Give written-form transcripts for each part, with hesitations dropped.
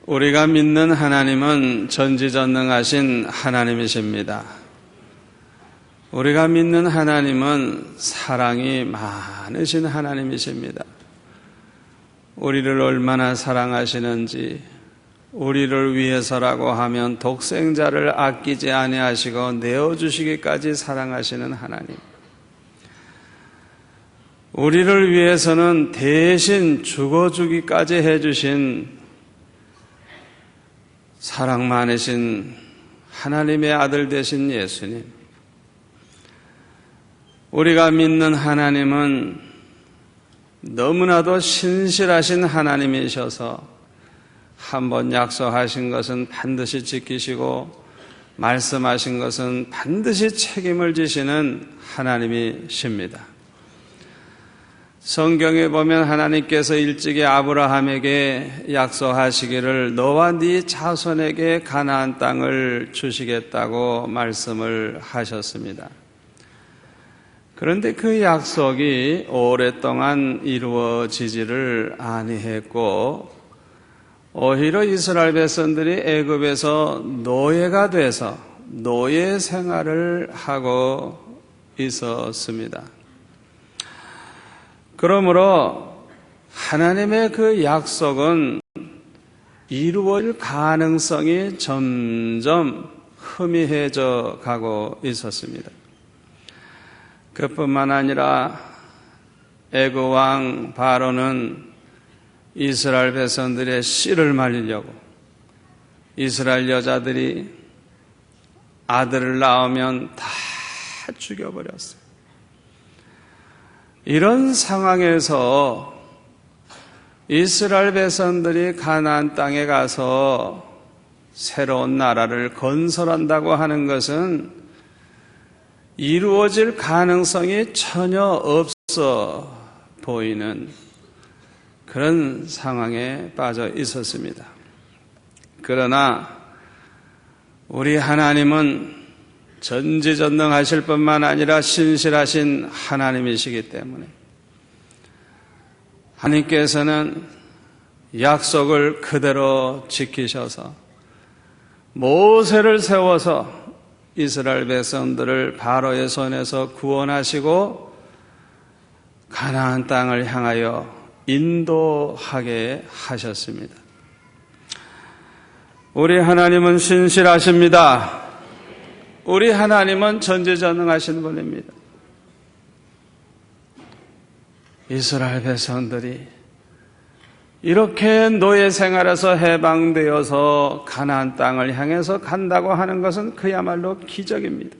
우리가 믿는 하나님은 전지전능하신 하나님이십니다. 우리가 믿는 하나님은 사랑이 많으신 하나님이십니다. 우리를 얼마나 사랑하시는지, 우리를 위해서라고 하면 독생자를 아끼지 아니하시고 내어주시기까지 사랑하시는 하나님. 우리를 위해서는 대신 죽어주기까지 해주신 사랑 많으신 하나님의 아들 되신 예수님. 우리가 믿는 하나님은 너무나도 신실하신 하나님이셔서 한번 약속하신 것은 반드시 지키시고 말씀하신 것은 반드시 책임을 지시는 하나님이십니다. 성경에 보면 하나님께서 일찍이 아브라함에게 약속하시기를 너와 네 자손에게 가나안 땅을 주시겠다고 말씀을 하셨습니다. 그런데 그 약속이 오랫동안 이루어지지를 아니했고 오히려 이스라엘 백성들이 애굽에서 노예가 돼서 노예 생활을 하고 있었습니다. 그러므로 하나님의 그 약속은 이루어질 가능성이 점점 희미해져 가고 있었습니다. 그뿐만 아니라 애굽 왕 바로는 이스라엘 백성들의 씨를 말리려고 이스라엘 여자들이 아들을 낳으면 다 죽여버렸어요. 이런 상황에서 이스라엘 백성들이 가나안 땅에 가서 새로운 나라를 건설한다고 하는 것은 이루어질 가능성이 전혀 없어 보이는 그런 상황에 빠져 있었습니다. 그러나 우리 하나님은 전지전능하실 뿐만 아니라 신실하신 하나님이시기 때문에 하나님께서는 약속을 그대로 지키셔서 모세를 세워서 이스라엘 백성들을 바로의 손에서 구원하시고 가나안 땅을 향하여 인도하게 하셨습니다. 우리 하나님은 신실하십니다. 우리 하나님은 전지전능하신 분입니다. 이스라엘 백성들이 이렇게 노예 생활에서 해방되어서 가나안 땅을 향해서 간다고 하는 것은 그야말로 기적입니다.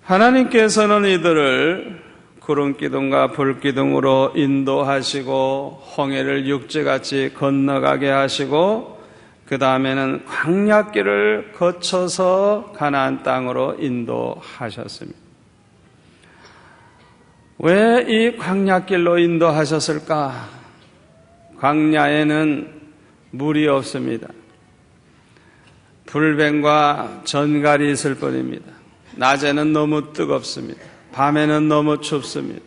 하나님께서는 이들을 구름기둥과 불기둥으로 인도하시고 홍해를 육지같이 건너가게 하시고 그 다음에는 광야길을 거쳐서 가나안 땅으로 인도하셨습니다. 왜 이 광야길로 인도하셨을까? 광야에는 물이 없습니다. 불뱀과 전갈이 있을 뿐입니다. 낮에는 너무 뜨겁습니다. 밤에는 너무 춥습니다.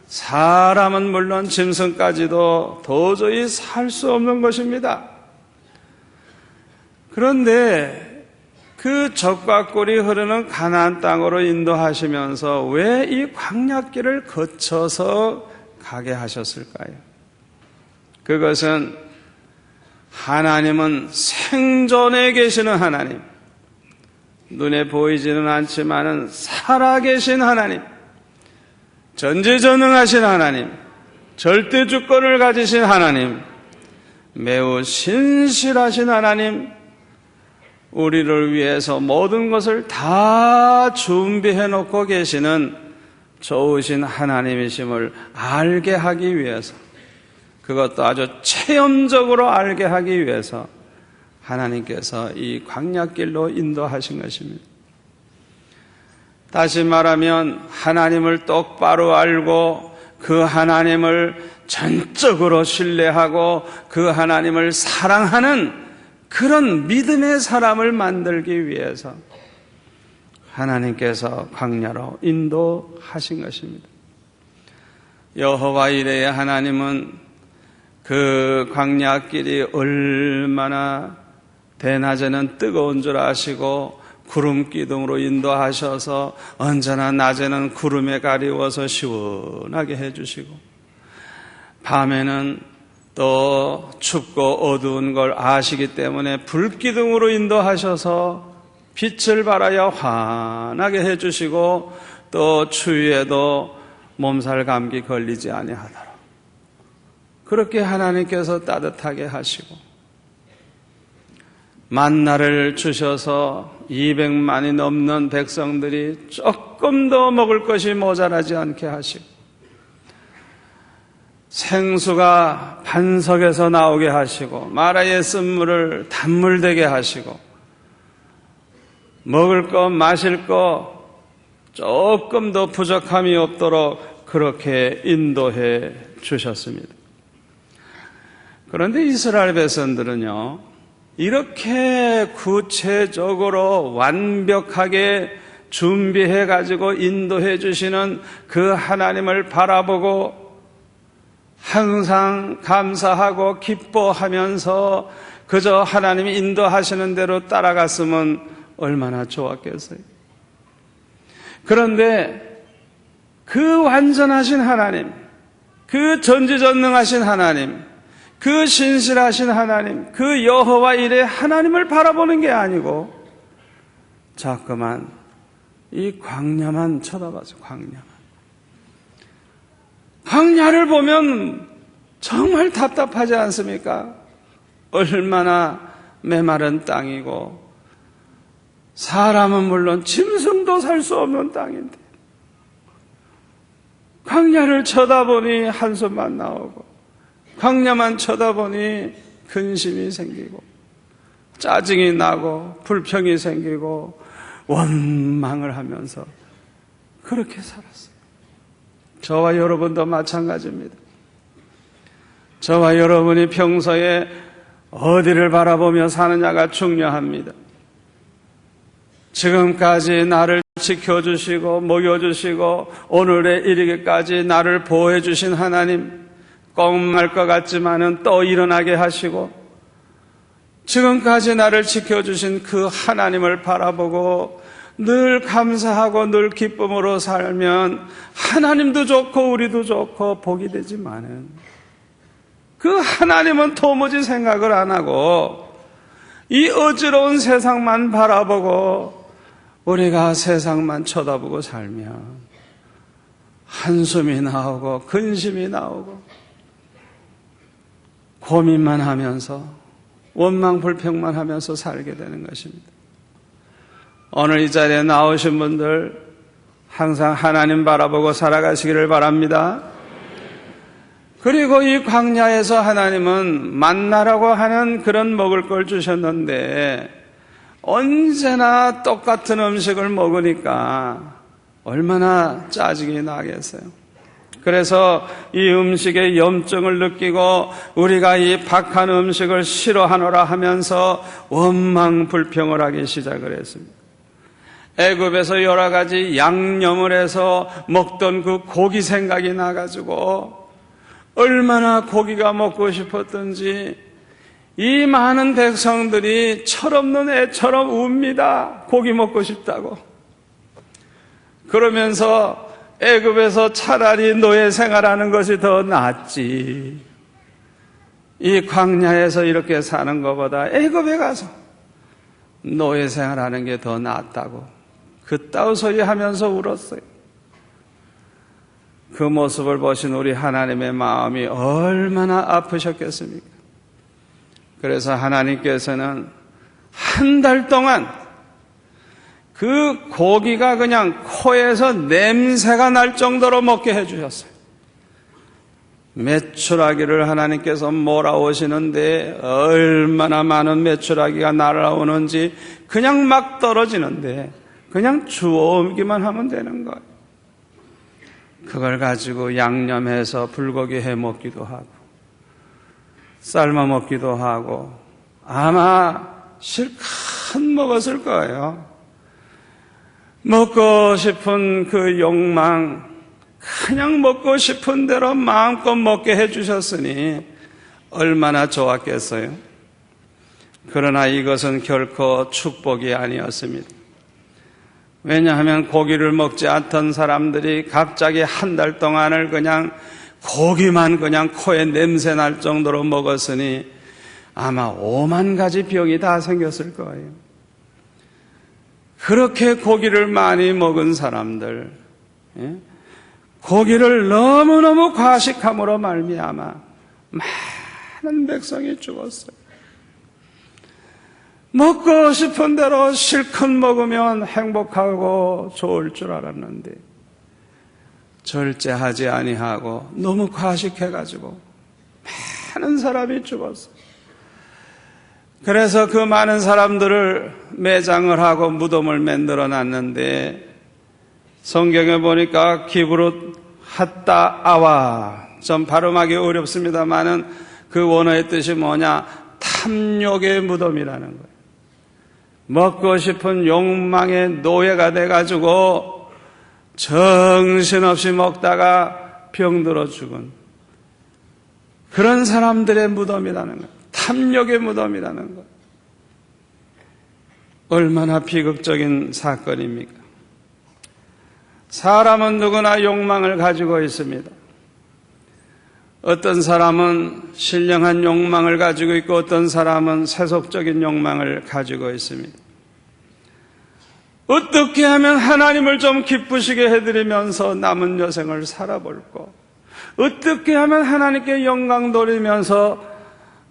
사람은 물론 짐승까지도 도저히 살 수 없는 것입니다. 그런데 그 적과 꿀이 흐르는 가나안 땅으로 인도하시면서 왜 이 광야길을 거쳐서 가게 하셨을까요? 그것은 하나님은 생존에 계시는 하나님, 눈에 보이지는 않지만은 살아계신 하나님, 전지전능하신 하나님, 절대 주권을 가지신 하나님, 매우 신실하신 하나님, 우리를 위해서 모든 것을 다 준비해 놓고 계시는 좋으신 하나님이심을 알게 하기 위해서, 그것도 아주 체험적으로 알게 하기 위해서 하나님께서 이 광야길로 인도하신 것입니다. 다시 말하면 하나님을 똑바로 알고 그 하나님을 전적으로 신뢰하고 그 하나님을 사랑하는 그런 믿음의 사람을 만들기 위해서 하나님께서 광야로 인도하신 것입니다. 여호와 이레의 하나님은 그 광야길이 얼마나 대낮에는 뜨거운 줄 아시고 구름 기둥으로 인도하셔서 언제나 낮에는 구름에 가리워서 시원하게 해주시고 밤에는 또 춥고 어두운 걸 아시기 때문에 불기둥으로 인도하셔서 빛을 발하여 환하게 해주시고 또 추위에도 몸살 감기 걸리지 아니하도록 그렇게 하나님께서 따뜻하게 하시고 만나를 주셔서 200만이 넘는 백성들이 조금 더 먹을 것이 모자라지 않게 하시고 생수가 반석에서 나오게 하시고 마라의 쓴물을 단물 되게 하시고 먹을 것 마실 것 조금 더 부족함이 없도록 그렇게 인도해 주셨습니다. 그런데 이스라엘 백성들은요, 이렇게 구체적으로 완벽하게 준비해 가지고 인도해 주시는 그 하나님을 바라보고 항상 감사하고 기뻐하면서 그저 하나님이 인도하시는 대로 따라갔으면 얼마나 좋았겠어요. 그런데 그 완전하신 하나님, 그 전지전능하신 하나님, 그 신실하신 하나님, 그 여호와 일의 하나님을 바라보는 게 아니고 자꾸만 이 광야만 쳐다봐서 광야를 보면 정말 답답하지 않습니까? 얼마나 메마른 땅이고 사람은 물론 짐승도 살 수 없는 땅인데 광야를 쳐다보니 한숨만 나오고 광야만 쳐다보니 근심이 생기고 짜증이 나고 불평이 생기고 원망을 하면서 그렇게 살았어요. 저와 여러분도 마찬가지입니다. 저와 여러분이 평소에 어디를 바라보며 사느냐가 중요합니다. 지금까지 나를 지켜주시고 먹여주시고 오늘에 이르기까지 나를 보호해주신 하나님, 꽁말 것 같지만은 또 일어나게 하시고 지금까지 나를 지켜주신 그 하나님을 바라보고 늘 감사하고 늘 기쁨으로 살면 하나님도 좋고 우리도 좋고 복이 되지만은 그 하나님은 도무지 생각을 안 하고 이 어지러운 세상만 바라보고 우리가 세상만 쳐다보고 살면 한숨이 나오고 근심이 나오고 고민만 하면서 원망 불평만 하면서 살게 되는 것입니다. 오늘 이 자리에 나오신 분들 항상 하나님 바라보고 살아가시기를 바랍니다. 그리고 이 광야에서 하나님은 만나라고 하는 그런 먹을 걸 주셨는데 언제나 똑같은 음식을 먹으니까 얼마나 짜증이 나겠어요. 그래서 이 음식에 염증을 느끼고 우리가 이 박한 음식을 싫어하노라 하면서 원망 불평을 하기 시작을 했습니다. 애굽에서 여러 가지 양념을 해서 먹던 그 고기 생각이 나가지고 얼마나 고기가 먹고 싶었던지 이 많은 백성들이 철없는 애처럼 웁니다. 고기 먹고 싶다고. 그러면서 애굽에서 차라리 노예 생활하는 것이 더 낫지. 이 광야에서 이렇게 사는 것보다 애굽에 가서 노예 생활하는 게 더 낫다고 그따위 소리 하면서 울었어요. 그 모습을 보신 우리 하나님의 마음이 얼마나 아프셨겠습니까? 그래서 하나님께서는 한 달 동안 그 고기가 그냥 코에서 냄새가 날 정도로 먹게 해주셨어요. 메추라기를 하나님께서 몰아오시는데 얼마나 많은 메추라기가 날아오는지 그냥 막 떨어지는데 그냥 주워오기만 하면 되는 거예요. 그걸 가지고 양념해서 불고기 해 먹기도 하고 삶아 먹기도 하고 아마 실컷 먹었을 거예요. 먹고 싶은 그 욕망 그냥 먹고 싶은 대로 마음껏 먹게 해주셨으니 얼마나 좋았겠어요? 그러나 이것은 결코 축복이 아니었습니다. 왜냐하면 고기를 먹지 않던 사람들이 갑자기 한 달 동안을 그냥 고기만 그냥 코에 냄새 날 정도로 먹었으니 아마 5만 가지 병이 다 생겼을 거예요. 그렇게 고기를 많이 먹은 사람들, 고기를 너무너무 과식함으로 말미암아 많은 백성이 죽었어요. 먹고 싶은 대로 실컷 먹으면 행복하고 좋을 줄 알았는데 절제하지 아니하고 너무 과식해가지고 많은 사람이 죽었어요. 그래서 그 많은 사람들을 매장을 하고 무덤을 만들어 놨는데 성경에 보니까 기브롯 핫다 아와, 좀 발음하기 어렵습니다만은 그 원어의 뜻이 뭐냐? 탐욕의 무덤이라는 거예요. 먹고 싶은 욕망의 노예가 돼가지고 정신없이 먹다가 병들어 죽은 그런 사람들의 무덤이라는 거예요. 탐욕의 무덤이라는 것. 얼마나 비극적인 사건입니까? 사람은 누구나 욕망을 가지고 있습니다. 어떤 사람은 신령한 욕망을 가지고 있고 어떤 사람은 세속적인 욕망을 가지고 있습니다. 어떻게 하면 하나님을 좀 기쁘시게 해드리면서 남은 여생을 살아볼까? 어떻게 하면 하나님께 영광 돌리면서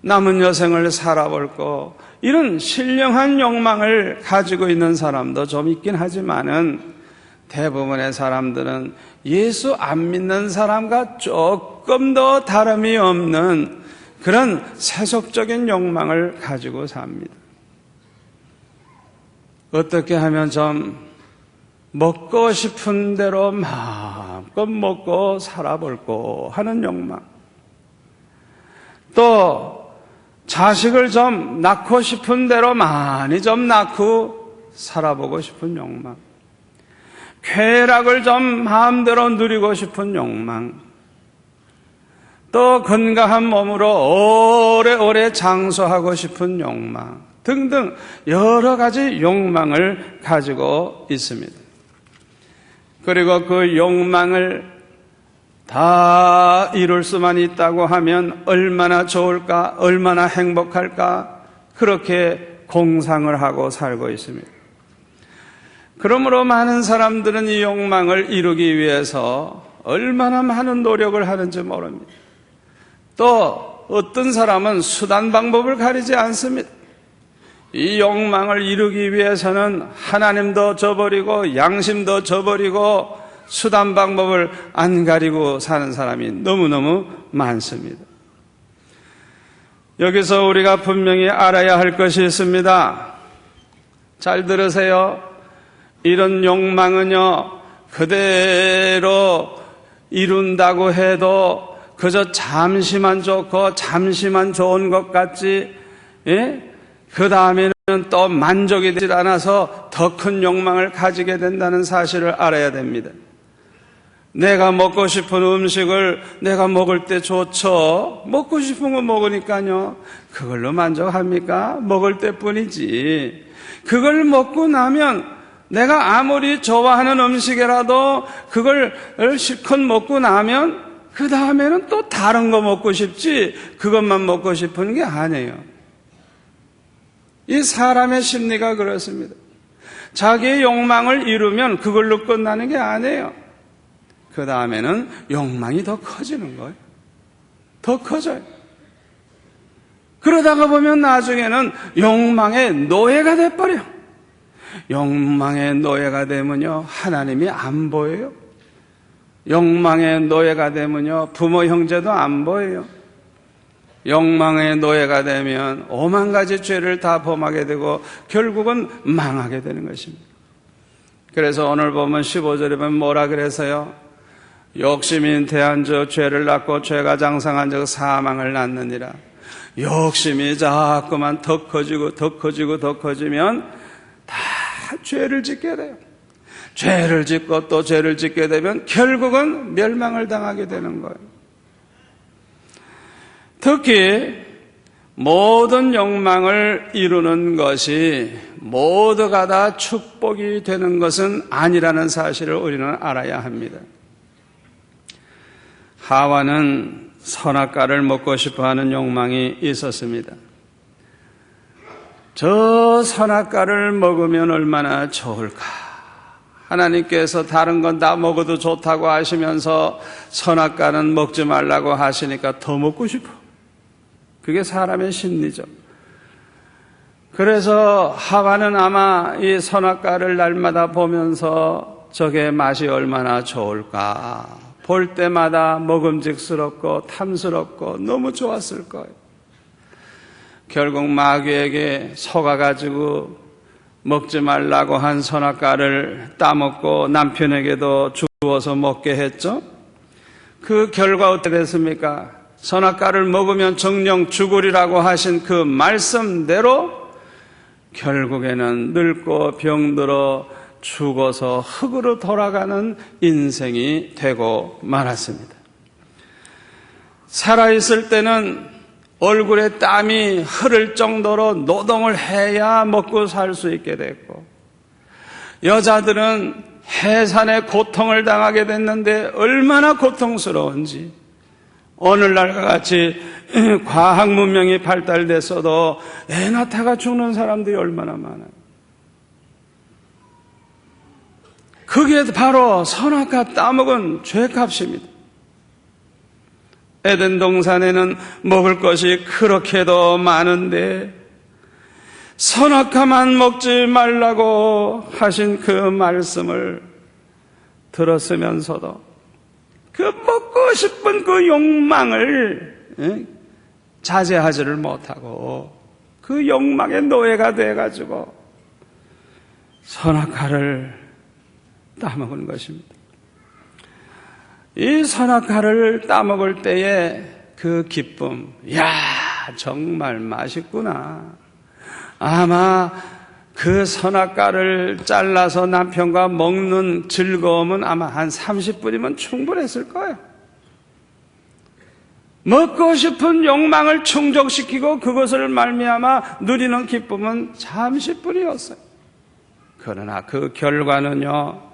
남은 여생을 살아볼까? 이런 신령한 욕망을 가지고 있는 사람도 좀 있긴 하지만은 대부분의 사람들은 예수 안 믿는 사람과 조금 더 다름이 없는 그런 세속적인 욕망을 가지고 삽니다. 어떻게 하면 좀 먹고 싶은 대로 마음껏 먹고 살아볼까 하는 욕망, 또 자식을 좀 낳고 싶은 대로 많이 좀 낳고 살아보고 싶은 욕망, 쾌락을 좀 마음대로 누리고 싶은 욕망, 또 건강한 몸으로 오래오래 장수하고 싶은 욕망 등등 여러 가지 욕망을 가지고 있습니다. 그리고 그 욕망을 다 이룰 수만 있다고 하면 얼마나 좋을까, 얼마나 행복할까, 그렇게 공상을 하고 살고 있습니다. 그러므로 많은 사람들은 이 욕망을 이루기 위해서 얼마나 많은 노력을 하는지 모릅니다. 또 어떤 사람은 수단 방법을 가리지 않습니다. 이 욕망을 이루기 위해서는 하나님도 저버리고 양심도 저버리고 수단 방법을 안 가리고 사는 사람이 너무너무 많습니다. 여기서 우리가 분명히 알아야 할 것이 있습니다. 잘 들으세요. 이런 욕망은요, 그대로 이룬다고 해도 그저 잠시만 좋고 잠시만 좋은 것 같지, 그 다음에는 또 만족이 되지 않아서 더 큰 욕망을 가지게 된다는 사실을 알아야 됩니다. 내가 먹고 싶은 음식을 내가 먹을 때 좋죠. 먹고 싶은 거 먹으니까요. 그걸로 만족합니까? 먹을 때뿐이지. 그걸 먹고 나면 내가 아무리 좋아하는 음식이라도 그걸 실컷 먹고 나면 그 다음에는 또 다른 거 먹고 싶지 그것만 먹고 싶은 게 아니에요. 이 사람의 심리가 그렇습니다. 자기의 욕망을 이루면 그걸로 끝나는 게 아니에요. 그 다음에는 욕망이 더 커지는 거예요. 더 커져요. 그러다가 보면 나중에는 욕망의 노예가 돼버려요. 욕망의 노예가 되면요, 하나님이 안 보여요. 욕망의 노예가 되면요, 부모 형제도 안 보여요. 욕망의 노예가 되면 5만 가지 죄를 다 범하게 되고 결국은 망하게 되는 것입니다. 그래서 오늘 보면 15절에 보면 뭐라 그래서요? 욕심이 잉태한 즉 죄를 낳고 죄가 장성한 즉 사망을 낳느니라. 욕심이 자꾸만 더 커지고 더 커지고 더 커지면 다 죄를 짓게 돼요. 죄를 짓고 또 죄를 짓게 되면 결국은 멸망을 당하게 되는 거예요. 특히 모든 욕망을 이루는 것이 모두가 다 축복이 되는 것은 아니라는 사실을 우리는 알아야 합니다. 하와는 선악과를 먹고 싶어하는 욕망이 있었습니다. 저 선악과를 먹으면 얼마나 좋을까? 하나님께서 다른 건 다 먹어도 좋다고 하시면서 선악과는 먹지 말라고 하시니까 더 먹고 싶어. 그게 사람의 심리죠. 그래서 하와는 아마 이 선악과를 날마다 보면서 저게 맛이 얼마나 좋을까, 볼 때마다 먹음직스럽고 탐스럽고 너무 좋았을 거예요. 결국 마귀에게 속아가지고 먹지 말라고 한 선악과를 따먹고 남편에게도 주어서 먹게 했죠. 그 결과 어떻게 됐습니까? 선악과를 먹으면 정령 죽으리라고 하신 그 말씀대로 결국에는 늙고 병들어 죽어서 흙으로 돌아가는 인생이 되고 말았습니다. 살아있을 때는 얼굴에 땀이 흐를 정도로 노동을 해야 먹고 살 수 있게 됐고, 여자들은 해산의 고통을 당하게 됐는데 얼마나 고통스러운지, 오늘날과 같이 과학 문명이 발달됐어도 애 낳다가 죽는 사람들이 얼마나 많아요. 그게 바로 선악과 따먹은 죄값입니다. 에덴 동산에는 먹을 것이 그렇게도 많은데 선악과만 먹지 말라고 하신 그 말씀을 들었으면서도 그 먹고 싶은 그 욕망을 자제하지를 못하고 그 욕망의 노예가 돼가지고 선악과를 따먹은 것입니다. 이 선악과를 따먹을 때에 그 기쁨, 야, 정말 맛있구나. 아마 그 선악과를 잘라서 남편과 먹는 즐거움은 아마 한 30분이면 충분했을 거예요. 먹고 싶은 욕망을 충족시키고 그것을 말미암아 누리는 기쁨은 잠시뿐이었어요. 그러나 그 결과는요,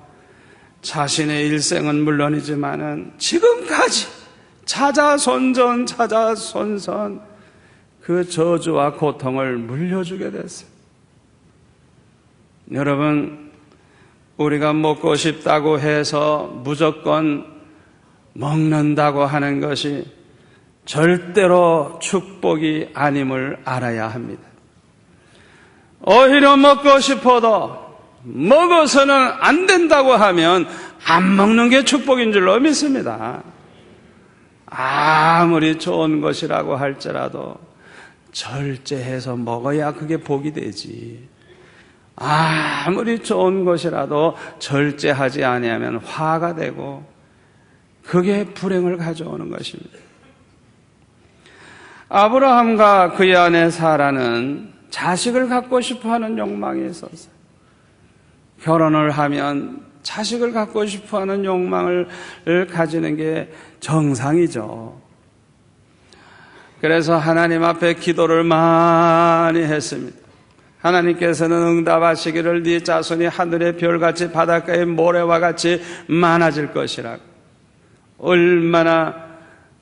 자신의 일생은 물론이지만은 지금까지 자자손전 그 저주와 고통을 물려주게 됐어요. 여러분, 우리가 먹고 싶다고 해서 무조건 먹는다고 하는 것이 절대로 축복이 아님을 알아야 합니다. 오히려 먹고 싶어도 먹어서는 안 된다고 하면 안 먹는 게 축복인 줄로 믿습니다. 아무리 좋은 것이라고 할지라도 절제해서 먹어야 그게 복이 되지. 아무리 좋은 것이라도 절제하지 아니하면 화가 되고 그게 불행을 가져오는 것입니다. 아브라함과 그의 아내 사라는 자식을 갖고 싶어하는 욕망이 있었어요. 결혼을 하면 자식을 갖고 싶어하는 욕망을 가지는 게 정상이죠. 그래서 하나님 앞에 기도를 많이 했습니다. 하나님께서는 응답하시기를 네 자손이 하늘의 별같이 바닷가의 모래와 같이 많아질 것이라고. 얼마나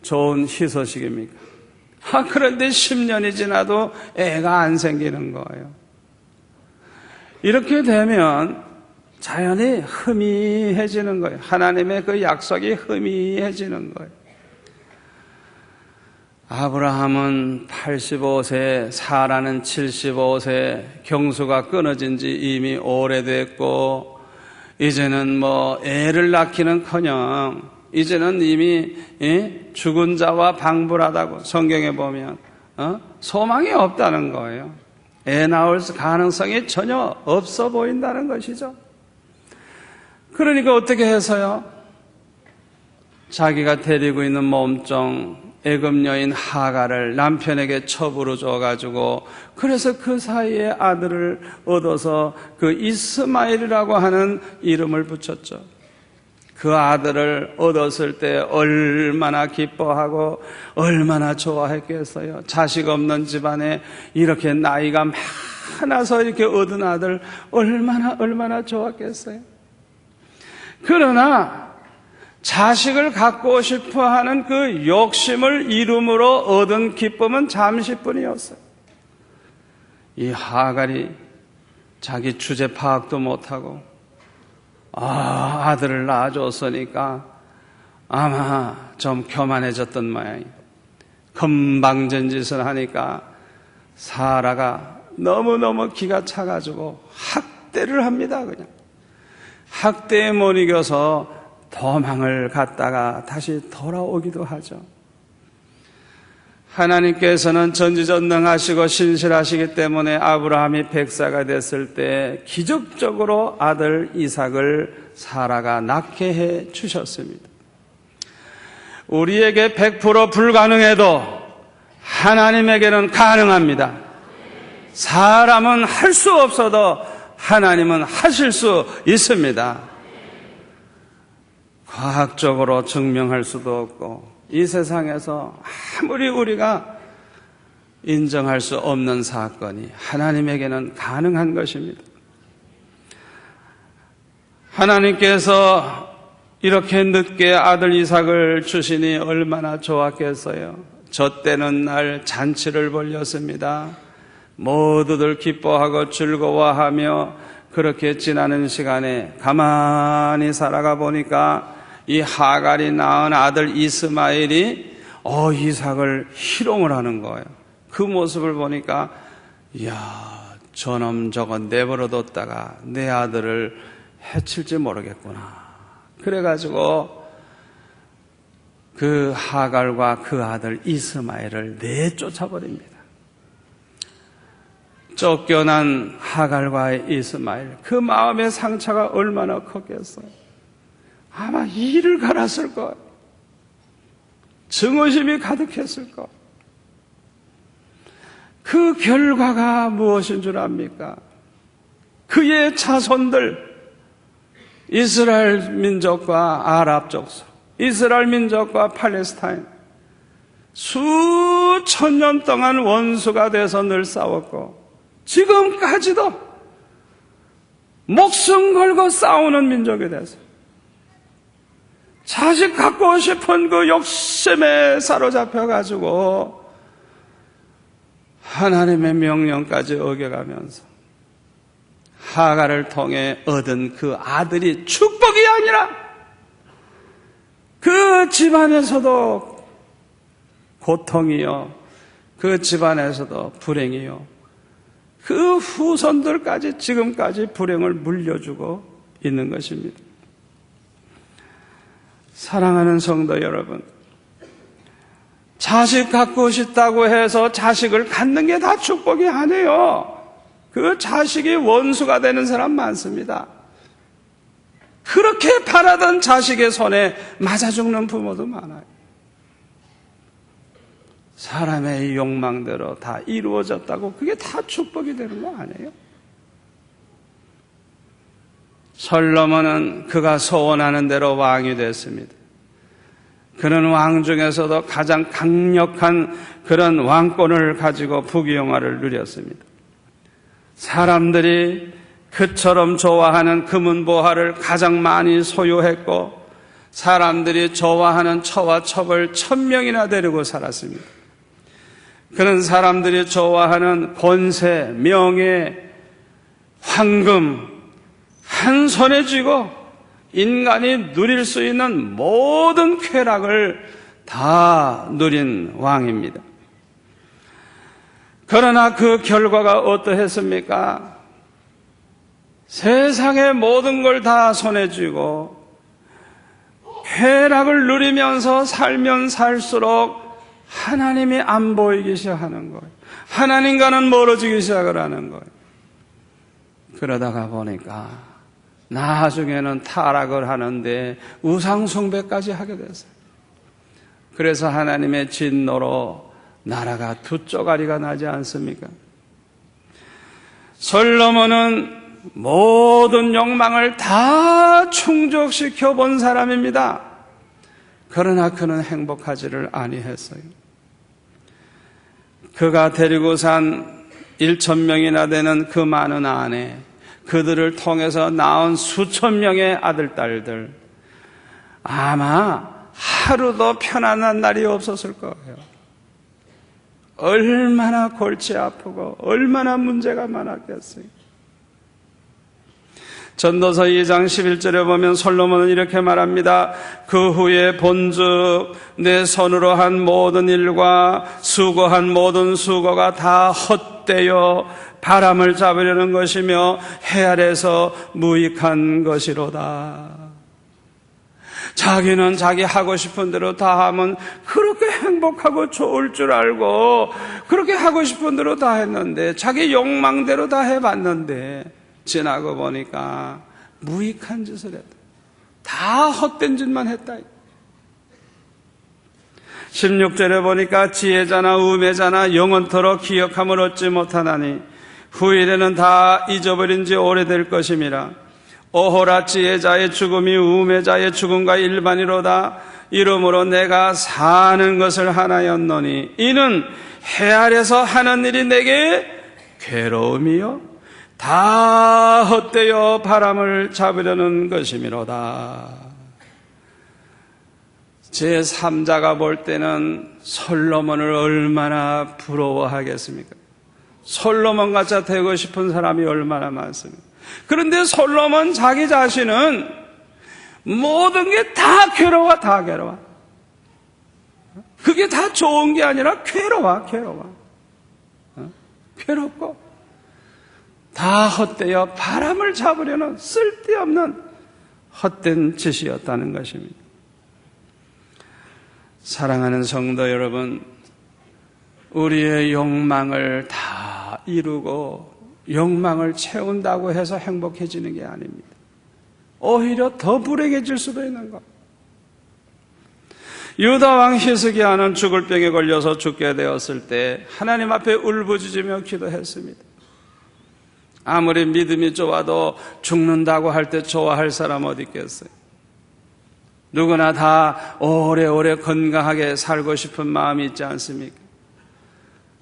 좋은 희소식입니까? 그런데 10년이 지나도 애가 안 생기는 거예요. 이렇게 되면 자연이 흐미해지는 거예요. 하나님의 그 약속이 흐미해지는 거예요. 아브라함은 85세, 사라는 75세, 경수가 끊어진 지 이미 오래됐고, 이제는 애를 낳기는커녕 이제는 이미 죽은 자와 방불하다고 성경에 보면 소망이 없다는 거예요. 애 낳을 가능성이 전혀 없어 보인다는 것이죠. 그러니까 어떻게 해서요? 자기가 데리고 있는 몸종 애굽 여인 하갈을 남편에게 첩으로 줘가지고, 그래서 그 사이에 아들을 얻어서 그 이스마엘이라고 하는 이름을 붙였죠. 그 아들을 얻었을 때 얼마나 기뻐하고 얼마나 좋아했겠어요. 자식 없는 집안에 이렇게 나이가 많아서 이렇게 얻은 아들 얼마나 좋았겠어요. 그러나 자식을 갖고 싶어 하는 그 욕심을 이룸으로 얻은 기쁨은 잠시뿐이었어요. 이 하갈이 자기 주제 파악도 못하고 아들을 낳아줬으니까 아마 좀 교만해졌던 모양이에요. 금방전짓을 하니까 사라가 너무너무 기가 차가지고 학대를 합니다. 그냥 학대에 못 이겨서 도망을 갔다가 다시 돌아오기도 하죠. 하나님께서는 전지전능하시고 신실하시기 때문에 아브라함이 100세가 됐을 때 기적적으로 아들 이삭을 사라가 낳게 해 주셨습니다. 우리에게 100% 불가능해도 하나님에게는 가능합니다. 사람은 할 수 없어도 하나님은 하실 수 있습니다. 과학적으로 증명할 수도 없고 이 세상에서 아무리 우리가 인정할 수 없는 사건이 하나님에게는 가능한 것입니다. 하나님께서 이렇게 늦게 아들 이삭을 주시니 얼마나 좋았겠어요. 젖되는 날 잔치를 벌렸습니다. 모두들 기뻐하고 즐거워하며 그렇게 지나는 시간에 가만히 살아가 보니까 이 하갈이 낳은 아들 이스마엘이 이삭을 희롱을 하는 거예요. 그 모습을 보니까 저놈 저건 내버려뒀다가 내 아들을 해칠지 모르겠구나. 그래가지고 그 하갈과 그 아들 이스마엘을 내쫓아버립니다. 쫓겨난 하갈과의 이스마엘, 그 마음의 상처가 얼마나 컸겠어요. 아마 이를 갈았을 거예요. 증오심이 가득했을 거예요. 그 결과가 무엇인 줄 압니까? 그의 자손들, 이스라엘 민족과 아랍 족속, 이스라엘 민족과 팔레스타인, 수천 년 동안 원수가 돼서 늘 싸웠고 지금까지도 목숨 걸고 싸우는 민족이 돼서 자식 갖고 싶은 그 욕심에 사로잡혀가지고 하나님의 명령까지 어겨가면서 하갈을 통해 얻은 그 아들이 축복이 아니라 그 집안에서도 고통이요, 그 집안에서도 불행이요, 그 후손들까지 지금까지 불행을 물려주고 있는 것입니다. 사랑하는 성도 여러분, 자식 갖고 싶다고 해서 자식을 갖는 게 다 축복이 아니에요. 그 자식이 원수가 되는 사람 많습니다. 그렇게 바라던 자식의 손에 맞아 죽는 부모도 많아요. 사람의 욕망대로 다 이루어졌다고 그게 다 축복이 되는 거 아니에요? 솔로몬은 그가 소원하는 대로 왕이 됐습니다. 그는 왕 중에서도 가장 강력한 그런 왕권을 가지고 부귀영화를 누렸습니다. 사람들이 그처럼 좋아하는 금은보화를 가장 많이 소유했고 사람들이 좋아하는 처와 첩을 1000명이나 데리고 살았습니다. 그는 사람들이 좋아하는 권세, 명예, 황금 한 손에 쥐고 인간이 누릴 수 있는 모든 쾌락을 다 누린 왕입니다. 그러나 그 결과가 어떠했습니까? 세상의 모든 걸 다 손에 쥐고 쾌락을 누리면서 살면 살수록 하나님이 안 보이기 시작하는 거예요. 하나님과는 멀어지기 시작을 하는 거예요. 그러다가 보니까 나중에는 타락을 하는데 우상숭배까지 하게 됐어요. 그래서 하나님의 진노로 나라가 두 쪼가리가 나지 않습니까? 솔로몬은 모든 욕망을 다 충족시켜 본 사람입니다. 그러나 그는 행복하지를 아니했어요. 그가 데리고 산 1,000명이나 되는 그 많은 아내, 그들을 통해서 낳은 수천 명의 아들, 딸들, 아마 하루도 편안한 날이 없었을 거예요. 얼마나 골치 아프고 얼마나 문제가 많았겠어요. 전도서 2장 11절에 보면 솔로몬은 이렇게 말합니다. 그 후에 본즉 내 손으로 한 모든 일과 수고한 모든 수고가 다 헛되어 바람을 잡으려는 것이며 해 아래서 무익한 것이로다. 자기는 자기 하고 싶은 대로 다 하면 그렇게 행복하고 좋을 줄 알고 그렇게 하고 싶은 대로 다 했는데, 자기 욕망대로 다 해봤는데 지나고 보니까 무익한 짓을 했다. 다 헛된 짓만 했다. 16절에 보니까 지혜자나 우매자나 영원토록 기억함을 얻지 못하나니 후일에는 다 잊어버린 지 오래될 것임이라. 오호라, 지혜자의 죽음이 우매자의 죽음과 일반이로다. 이러므로 내가 사는 것을 하나였노니 이는 해 아래서 하는 일이 내게 괴로움이요 다 헛되어 바람을 잡으려는 것이미로다. 제3자가 볼 때는 솔로몬을 얼마나 부러워하겠습니까? 솔로몬같이 되고 싶은 사람이 얼마나 많습니까? 그런데 솔로몬 자기 자신은 모든 게 다 괴로워, 다 괴로워. 그게 다 좋은 게 아니라 괴로워. 괴롭고 다 헛되어 바람을 잡으려는 쓸데없는 헛된 짓이었다는 것입니다. 사랑하는 성도 여러분, 우리의 욕망을 다 이루고 욕망을 채운다고 해서 행복해지는 게 아닙니다. 오히려 더 불행해질 수도 있는 것. 유다 왕 히스기야는 죽을 병에 걸려서 죽게 되었을 때 하나님 앞에 울부짖으며 기도했습니다. 아무리 믿음이 좋아도 죽는다고 할 때 좋아할 사람 어디 있겠어요? 누구나 다 오래오래 건강하게 살고 싶은 마음이 있지 않습니까?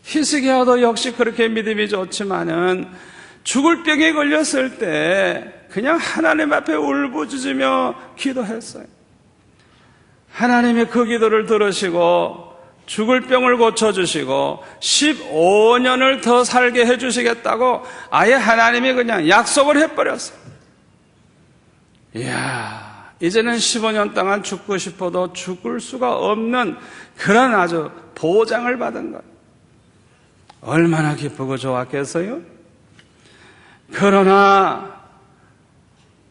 히스기야도 역시 그렇게 믿음이 좋지만은 죽을 병에 걸렸을 때 그냥 하나님 앞에 울부짖으며 기도했어요. 하나님이 그 기도를 들으시고 죽을 병을 고쳐주시고 15년을 더 살게 해주시겠다고 아예 하나님이 그냥 약속을 해버렸어요. 이야, 이제는 15년 동안 죽고 싶어도 죽을 수가 없는 그런 아주 보장을 받은 거예요. 얼마나 기쁘고 좋았겠어요? 그러나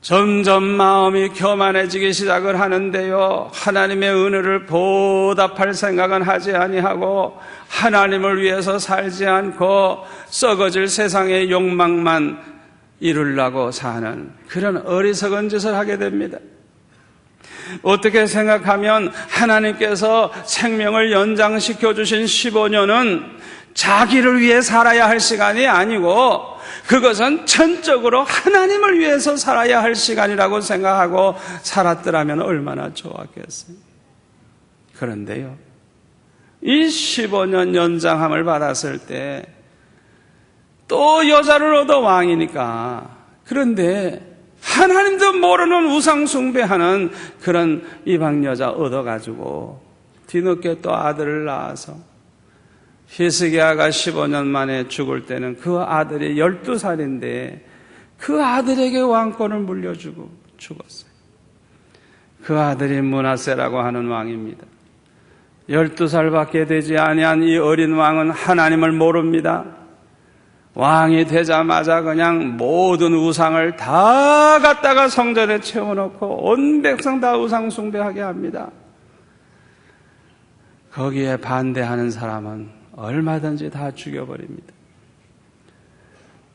점점 마음이 교만해지기 시작을 하는데요, 하나님의 은혜를 보답할 생각은 하지 아니하고 하나님을 위해서 살지 않고 썩어질 세상의 욕망만 이루려고 사는 그런 어리석은 짓을 하게 됩니다. 어떻게 생각하면 하나님께서 생명을 연장시켜 주신 15년은 자기를 위해 살아야 할 시간이 아니고 그것은 전적으로 하나님을 위해서 살아야 할 시간이라고 생각하고 살았더라면 얼마나 좋았겠어요. 그런데요, 이 15년 연장함을 받았을 때 또 여자를 얻어 왕이니까, 그런데 하나님도 모르는 우상 숭배하는 그런 이방 여자 얻어가지고 뒤늦게 또 아들을 낳아서 히스기야가 15년 만에 죽을 때는 그 아들이 12살인데 그 아들에게 왕권을 물려주고 죽었어요. 그 아들이 므낫세라고 하는 왕입니다. 12살밖에 되지 아니한 이 어린 왕은 하나님을 모릅니다. 왕이 되자마자 그냥 모든 우상을 다 갖다가 성전에 채워놓고 온 백성 다 우상 숭배하게 합니다. 거기에 반대하는 사람은 얼마든지 다 죽여버립니다.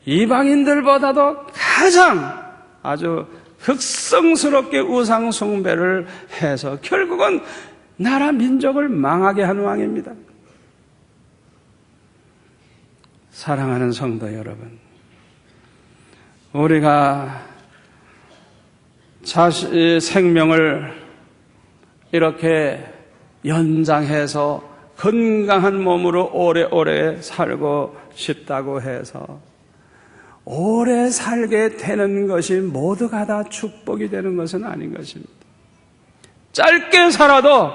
이방인들보다도 가장 아주 흑성스럽게 우상 숭배를 해서 결국은 나라 민족을 망하게 한 왕입니다. 사랑하는 성도 여러분, 우리가 자신의 생명을 이렇게 연장해서 건강한 몸으로 오래오래 살고 싶다고 해서 오래 살게 되는 것이 모두가 다 축복이 되는 것은 아닌 것입니다. 짧게 살아도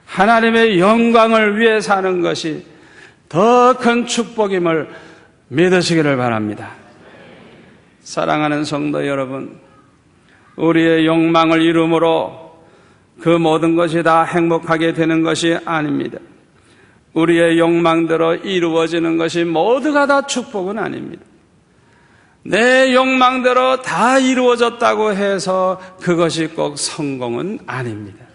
하나님의 영광을 위해 사는 것이 더 큰 축복임을 믿으시기를 바랍니다. 사랑하는 성도 여러분, 우리의 욕망을 이루므로 그 모든 것이 다 행복하게 되는 것이 아닙니다. 우리의 욕망대로 이루어지는 것이 모두가 다 축복은 아닙니다. 내 욕망대로 다 이루어졌다고 해서 그것이 꼭 성공은 아닙니다.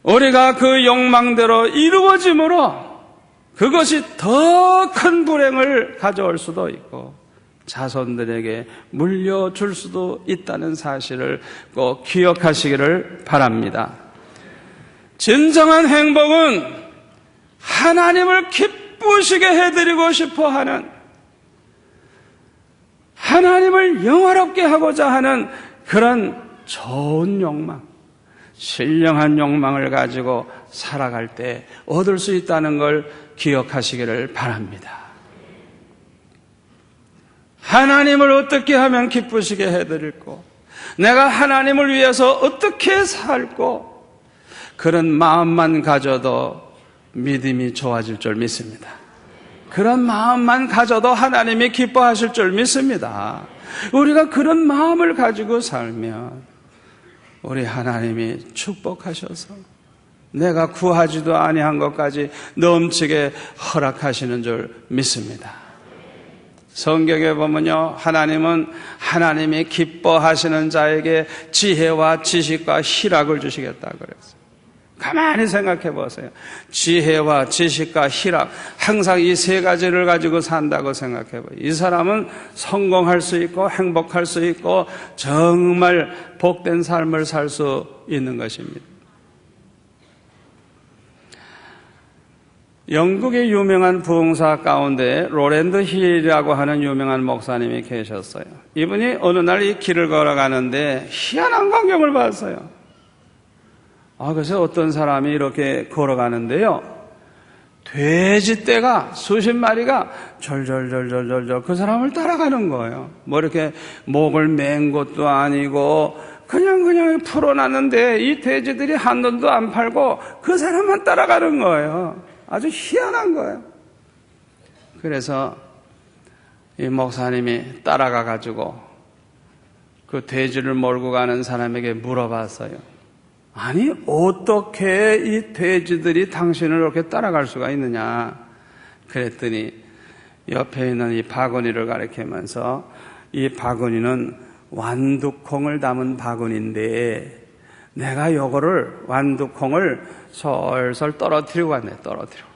우리가 그 욕망대로 이루어짐으로 그것이 더 큰 불행을 가져올 수도 있고 자손들에게 물려줄 수도 있다는 사실을 꼭 기억하시기를 바랍니다. 진정한 행복은 하나님을 기쁘시게 해드리고 싶어하는, 하나님을 영화롭게 하고자 하는 그런 좋은 욕망, 신령한 욕망을 가지고 살아갈 때 얻을 수 있다는 걸 기억하시기를 바랍니다. 하나님을 어떻게 하면 기쁘시게 해드릴고, 내가 하나님을 위해서 어떻게 살고, 그런 마음만 가져도 믿음이 좋아질 줄 믿습니다. 그런 마음만 가져도 하나님이 기뻐하실 줄 믿습니다. 우리가 그런 마음을 가지고 살면 우리 하나님이 축복하셔서 내가 구하지도 아니한 것까지 넘치게 허락하시는 줄 믿습니다. 성경에 보면요, 하나님은 하나님이 기뻐하시는 자에게 지혜와 지식과 희락을 주시겠다 그랬어요. 가만히 생각해 보세요. 지혜와 지식과 희락, 항상 이 세 가지를 가지고 산다고 생각해 보세요. 이 사람은 성공할 수 있고 행복할 수 있고 정말 복된 삶을 살 수 있는 것입니다. 영국의 유명한 부흥사 가운데 로랜드 힐이라고 하는 유명한 목사님이 계셨어요. 이분이 어느 날 이 길을 걸어가는데 희한한 광경을 봤어요. 그래서 어떤 사람이 이렇게 걸어가는데요, 돼지떼가 수십 마리가 절절절절절절 그 사람을 따라가는 거예요. 뭐 이렇게 목을 맨 것도 아니고 그냥 풀어놨는데 이 돼지들이 한 돈도 안 팔고 그 사람만 따라가는 거예요. 아주 희한한 거예요. 그래서 이 목사님이 따라가 가지고 그 돼지를 몰고 가는 사람에게 물어봤어요. 아니, 어떻게 이 돼지들이 당신을 이렇게 따라갈 수가 있느냐? 그랬더니 옆에 있는 이 바구니를 가리키면서, 이 바구니는 완두콩을 담은 바구니인데 내가 요거를 완두콩을 솔솔 떨어뜨리고 갔네. 떨어뜨리고.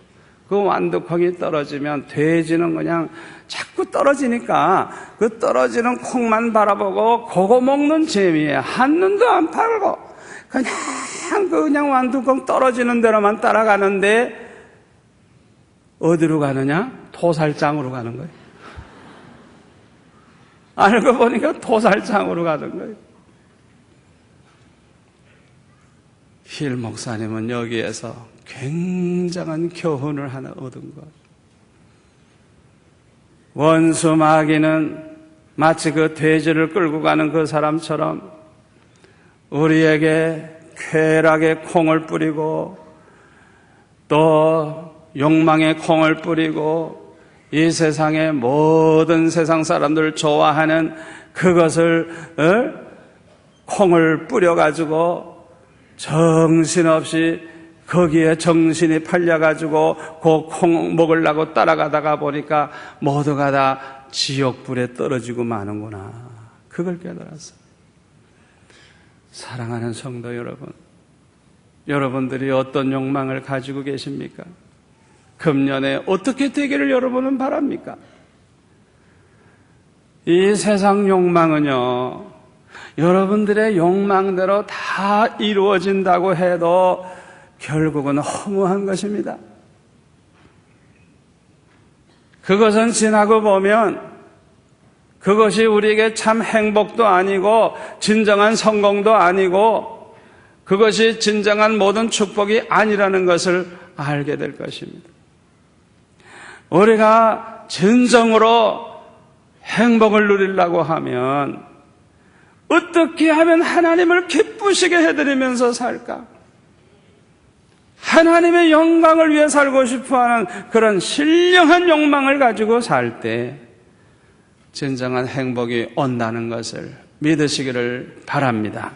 그 완두콩이 떨어지면 돼지는 그냥 자꾸 떨어지니까 그 떨어지는 콩만 바라보고 그거 먹는 재미에 한눈도 안 팔고 그냥 완두콩 떨어지는 대로만 따라가는데 어디로 가느냐? 토살장으로 가는 거예요. 알고 보니까 토살장으로 가는 거예요. 힐 목사님은 여기에서 굉장한 교훈을 하나 얻은 것. 원수 마귀는 마치 그 돼지를 끌고 가는 그 사람처럼 우리에게 쾌락의 콩을 뿌리고 또 욕망의 콩을 뿌리고 이 세상의 모든 세상 사람들 좋아하는 그것을 콩을 뿌려가지고 정신없이 거기에 정신이 팔려가지고 그 콩 먹으려고 따라가다가 보니까 모두가 다 지옥불에 떨어지고 마는구나. 그걸 깨달았어요. 사랑하는 성도 여러분, 여러분들이 어떤 욕망을 가지고 계십니까? 금년에 어떻게 되기를 여러분은 바랍니까? 이 세상 욕망은요, 여러분들의 욕망대로 다 이루어진다고 해도 결국은 허무한 것입니다. 그것은 지나고 보면 그것이 우리에게 참 행복도 아니고 진정한 성공도 아니고 그것이 진정한 모든 축복이 아니라는 것을 알게 될 것입니다. 우리가 진정으로 행복을 누리려고 하면 어떻게 하면 하나님을 기쁘시게 해드리면서 살까? 하나님의 영광을 위해 살고 싶어하는 그런 신령한 욕망을 가지고 살 때 진정한 행복이 온다는 것을 믿으시기를 바랍니다.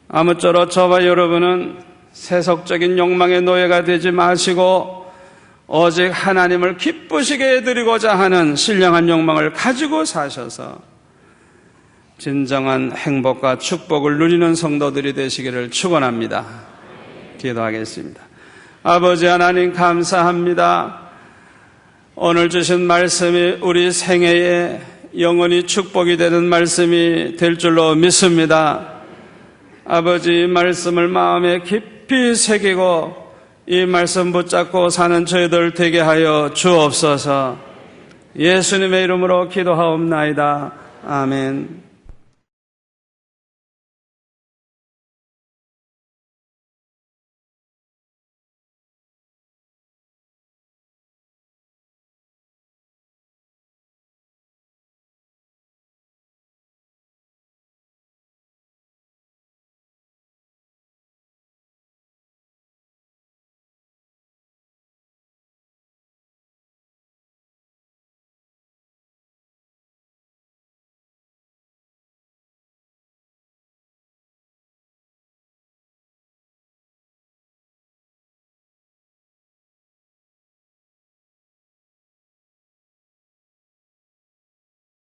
아무쪼록 저와 여러분은 세속적인 욕망의 노예가 되지 마시고 오직 하나님을 기쁘시게 해드리고자 하는 신령한 욕망을 가지고 사셔서 진정한 행복과 축복을 누리는 성도들이 되시기를 축원합니다. 기도하겠습니다. 아버지 하나님 감사합니다. 오늘 주신 말씀이 우리 생애에 영원히 축복이 되는 말씀이 될 줄로 믿습니다. 아버지 이 말씀을 마음에 깊이 새기고 이 말씀 붙잡고 사는 저희들 되게 하여 주옵소서. 예수님의 이름으로 기도하옵나이다. 아멘.